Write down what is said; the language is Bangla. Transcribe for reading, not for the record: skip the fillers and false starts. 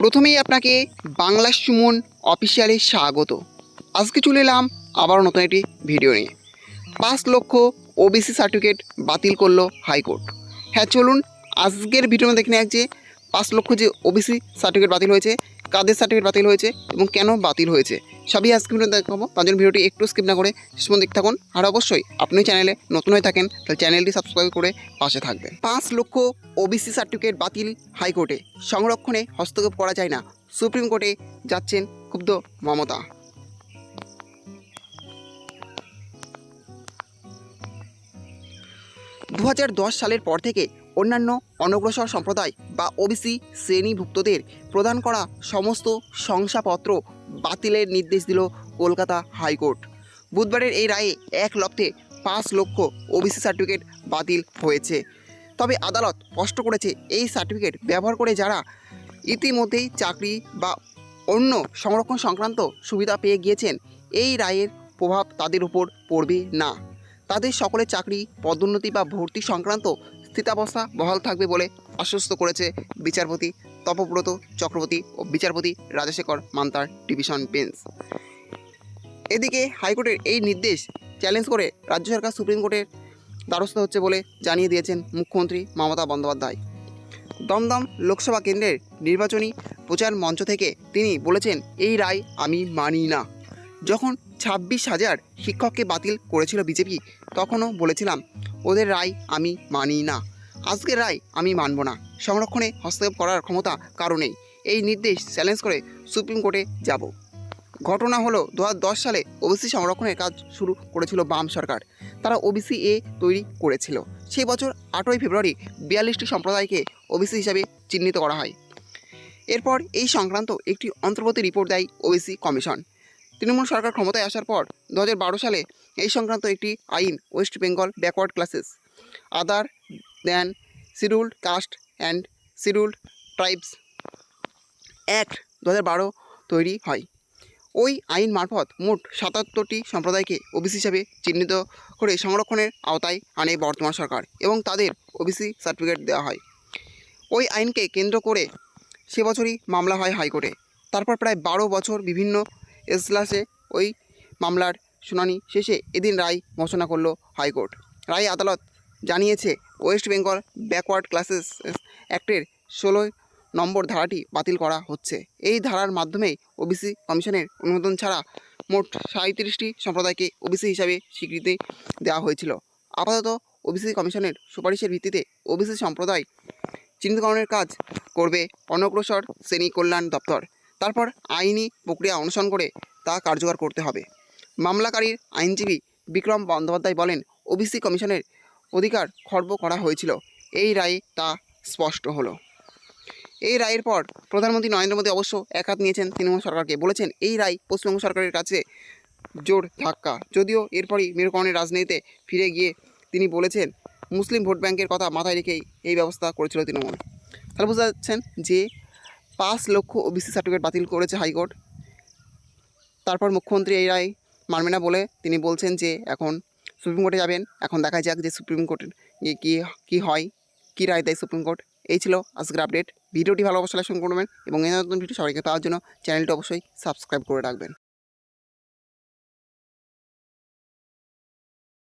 প্রথমেই আপনাকে বাংলা সুমন অফিসিয়ালে স্বাগত। আজকে চলে এলাম আবারও নতুন একটি ভিডিও নিয়ে। 5 লক্ষ ওবিসি সার্টিফিকেট বাতিল করলো হাইকোর্ট। হ্যাঁ, চলুন আজকের ভিডিও দেখে নেওয়া যে 5 লক্ষ যে ওবিসি সার্টিফিকেট বাতিল হয়েছে, কাদের সার্টিফিকেট বাতিল হয়েছে এবং কেন বাতিল হয়েছে সবই আজকে ভিডিও দেখাবো। তার জন্য ভিডিওটি একটু স্কিপ না করে শেষ পর্যন্ত দেখতে থাকুন। আর অবশ্যই আপনি চ্যানেলে নতুন হয়ে থাকেন তাহলে চ্যানেলটি সাবস্ক্রাইব করে পাশে থাকবেন। 5 লক্ষ ওবিসি সার্টিফিকেট বাতিল হাইকোর্টে, সংরক্ষণে হস্তক্ষেপ করা যায় না, সুপ্রিম কোর্টে যাচ্ছেন ক্ষুব্ধ মমতা। দু সালের পর থেকে অন্যান্য অনগ্রসর সম্প্রদায় বা ওবিসি শ্রেণীভুক্তদের প্রদান করা সমস্ত শংসাপত্র বাতিলের নির্দেশ দিল কলকাতা হাইকোর্ট। বুধবারের এই রায়ে 1 লপ্তে 5 লক্ষ ওবিসি সার্টিফিকেট বাতিল হয়েছে। তবে আদালত স্পষ্ট করেছে, এই সার্টিফিকেট ব্যবহার করে যারা ইতিমধ্যেই চাকরি বা অন্য সংরক্ষণ সংক্রান্ত সুবিধা পেয়ে গিয়েছেন, এই রায়ের প্রভাব তাদের উপর পড়বে না। তাদের সকলের চাকরি, পদোন্নতি বা ভর্তি সংক্রান্ত স্থিতাবস্থা বহাল থাকবে বলে আশ্বস্ত করেছে বিচারপতি তপব্রত চক্রবর্তী ও বিচারপতি রাজশেখর মান্তার ডিভিশন বেঞ্চ। এদিকে হাইকোর্টের এই নির্দেশ চ্যালেঞ্জ করে রাজ্য সরকার সুপ্রিম কোর্টের দ্বারস্থ হচ্ছে বলে জানিয়ে দিয়েছেন মুখ্যমন্ত্রী মমতা বন্দ্যোপাধ্যায়। দমদম লোকসভা কেন্দ্রের নির্বাচনী প্রচার মঞ্চ থেকে তিনি বলেছেন, এই রায় আমি মানি না। যখন 26,000 শিক্ষককে বাতিল করেছিল বিজেপি, তখনও বলেছিলাম ওদের রায় আমি মানি না। আজকের রায় আমি মানব না। সংরক্ষণে হস্তক্ষেপ করার ক্ষমতা কারো নেই। এই নির্দেশ চ্যালেঞ্জ করে সুপ্রিম কোর্টে যাব। ঘটনা হলো 2010 সালে ওবিসি সংরক্ষণের কাজ শুরু করেছিল বাম সরকার। তারা ওবিসি এ তৈরি করেছিল। সেই বছর 8ই ফেব্রুয়ারি 42টি সম্প্রদায়কে ওবিসি হিসাবে চিহ্নিত করা হয়। এরপর এই সংক্রান্ত একটি অন্তর্বর্তী রিপোর্ট দেয় ওবিসি কমিশন। তৃণমূল সরকার ক্ষমতায় আসার পর 2012 সালে এই সংক্রান্ত একটি আইন, West Bengal backward classes other than scheduled caste and scheduled tribes act 2012 তৈরি হয়। ওই আইন মারফত মোট 77টি সম্প্রদায়কে ওবিসি হিসাবে চিহ্নিত করে সংরক্ষণের আওতায় আনে বর্তমান সরকার এবং তাদের ওবিসি সার্টিফিকেট দেওয়া হয়। ওই আইনকে কেন্দ্র করে সে বছরই মামলা হয় হাইকোর্টে। তারপর প্রায় 12 বছর বিভিন্ন এজলাসে ওই মামলার শুনানি শেষে এদিন রায় ঘোষণা করল হাইকোর্ট। রায়ে আদালত জানিয়েছে, ওয়েস্ট বেঙ্গল ব্যাকওয়ার্ড ক্লাসেস অ্যাক্টের 16 নম্বর ধারাটি বাতিল করা হচ্ছে। এই ধারার মাধ্যমেই ওবিসি কমিশনের অনুমোদন ছাড়া মোট 37টি সম্প্রদায়কে ওবিসি হিসাবে স্বীকৃতি দেওয়া হয়েছিল। আপাতত ওবিসি কমিশনের সুপারিশের ভিত্তিতে ওবিসি সম্প্রদায় চিহ্নিতকরণের কাজ করবে অনগ্রসর শ্রেণী কল্যাণ দপ্তর। তারপর আইনি প্রক্রিয়া অনুসরণ করে তা কার্যকর করতে হবে। মামলাকারীর আইনজীবী বিক্রম বন্দ্যোপাধ্যায় বলেন, ওবিসি কমিশনের অধিকার খর্ব করা হয়েছিল। এই রায়ে তা স্পষ্ট হলো। এই রায়ের পর প্রধানমন্ত্রী নরেন্দ্র মোদী অবশ্য একহাত নিয়েছেন তৃণমূল সরকারকে, বলেছেন এই রায় পশ্চিমবঙ্গ সরকারের কাছে জোর ধাক্কা। যদিও এরপরই মেরুকরণের রাজনীতিতে ফিরে গিয়ে তিনি বলেছেন, মুসলিম ভোট ব্যাংকের কথা মাথায় রেখেই এই ব্যবস্থা করেছিল তৃণমূল। তাহলে বুঝতে পারছেন যে 5 লক্ষ ওবিসি সার্টিফিকেট বাতিল করেছে হাইকোর্ট। তারপর মুখ্যমন্ত্রী এই রায় মানবে না বলে তিনি বলছেন যে এখন সুপ্রিম কোর্টে যাবেন। এখন দেখা যাক যে সুপ্রিম কোর্টের কী হয়, কী রায় দেয় সুপ্রিম কোর্ট। এই ছিল আজকের আপডেট। ভিডিওটি ভালো অবশ্যই লাইক করবেন এবং এই নতুন ভিডিও সবাইকে পাওয়ার জন্য চ্যানেলটি অবশ্যই সাবস্ক্রাইব করে রাখবেন।